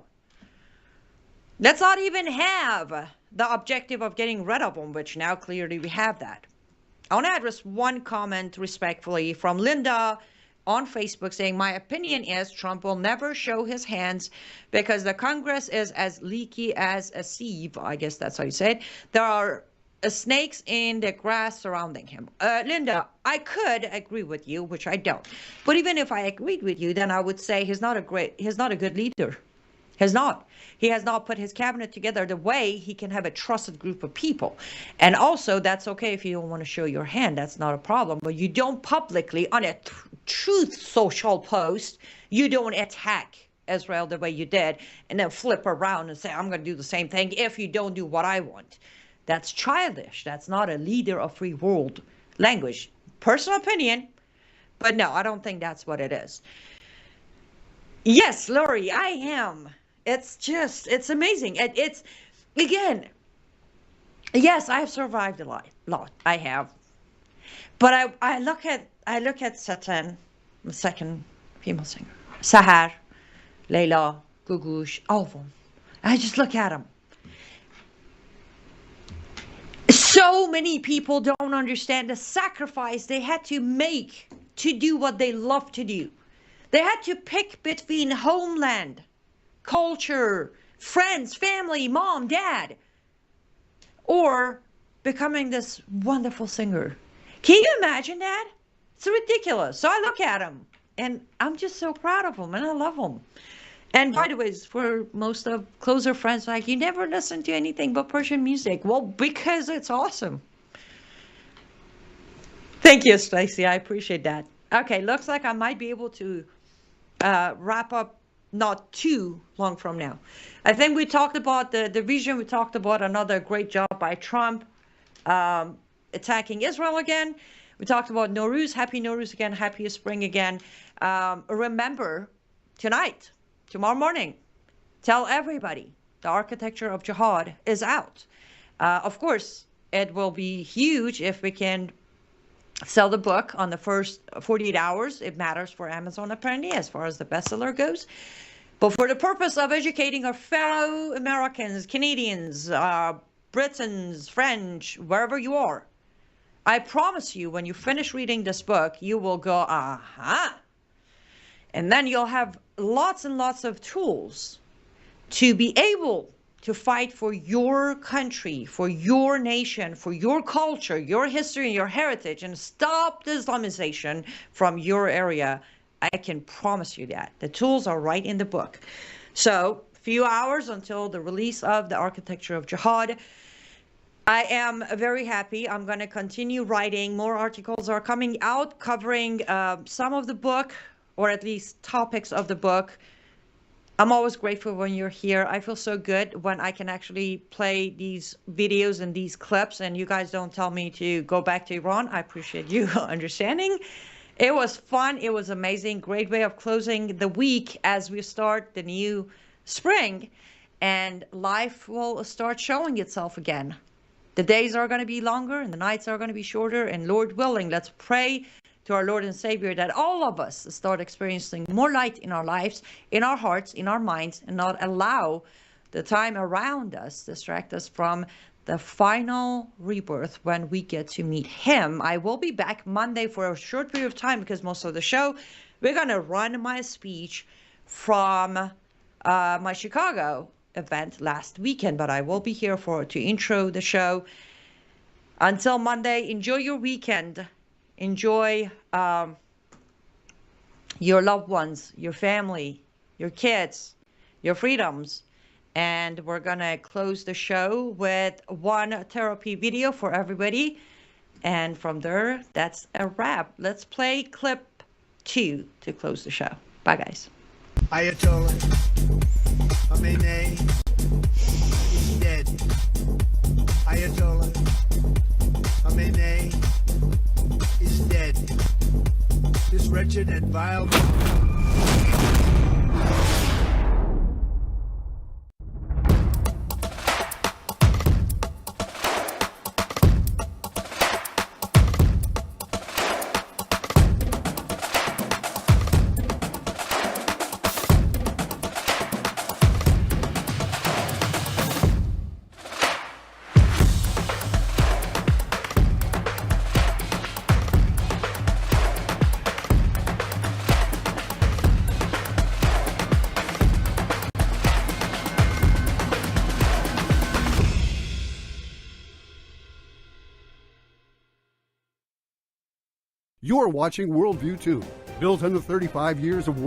Let's not even have the objective of getting rid of them, which now clearly we have that. I want to address one comment respectfully from Linda on Facebook saying, my opinion is Trump will never show his hands because the Congress is as leaky as a sieve. I guess that's how you say it. There are snakes in the grass surrounding him. Linda, I could agree with you, which I don't. But even if I agreed with you, then I would say he's not a good leader. He's not. He has not put his cabinet together the way he can have a trusted group of people. And also, that's okay if you don't want to show your hand. That's not a problem. But you don't publicly, on a truth social post, you don't attack Israel the way you did and then flip around and say, I'm going to do the same thing if you don't do what I want. That's childish. That's not a leader of free world language. Personal opinion, but no, I don't think that's what it is. Yes, Lori, I am. It's amazing. It's, again, yes, I have survived a lot. I have. But I look at Satan, the second female singer, Sahar, Layla, Gugush, all of them. I just look at them. So many people don't understand the sacrifice they had to make to do what they love to do. They had to pick between homeland, culture, friends, family, mom, dad, or becoming this wonderful singer. Can you imagine that? It's ridiculous. So I look at them and I'm just so proud of them and I love them. And by the way, for most of closer friends, like, you never listen to anything but Persian music. Well, because it's awesome. Thank you, Stacey. I appreciate that. Okay, looks like I might be able to wrap up not too long from now. I think we talked about the vision. We talked about another great job by Trump attacking Israel again. We talked about Nowruz. Happy Nowruz again. Happy spring again. Remember, tonight, tomorrow morning, tell everybody the Architecture of Jihad is out. Of course, it will be huge if we can sell the book on the first 48 hours. It matters for Amazon, apparently, as far as the bestseller goes. But for the purpose of educating our fellow Americans, Canadians, Britons, French, wherever you are, I promise you, when you finish reading this book, you will go, aha. And then you'll have lots and lots of tools to be able to fight for your country, for your nation, for your culture, your history, and your heritage, and stop the Islamization from your area. I can promise you that. The tools are right in the book. So, few hours until the release of the Architecture of Jihad. I am very happy. I'm going to continue writing. More articles are coming out covering some of the book, or at least topics of the book. I'm always grateful when you're here. I feel so good when I can actually play these videos and these clips and you guys don't tell me to go back to Iran. I appreciate you understanding. It was fun. It was amazing. Great way of closing the week as we start the new spring, and life will start showing itself again. The days are going to be longer and the nights are going to be shorter, and Lord willing, let's pray to our Lord and Savior that all of us start experiencing more light in our lives, in our hearts, in our minds, and not allow the time around us distract us from the final rebirth when we get to meet Him. I will be back Monday for a short period of time because most of the show, we're going to run my speech from my Chicago event last weekend, but I will be here to intro the show. Until Monday, enjoy your weekend. Enjoy your loved ones, your family, your kids, your freedoms. And we're going to close the show with one therapy video for everybody. And from there, that's a wrap. Let's play clip 2 to close the show. Bye, guys. Ayatollah Khamenei is dead. Ayatollah Khamenei is dead. This wretched and vile You're watching Worldview 2, built on the 35 years of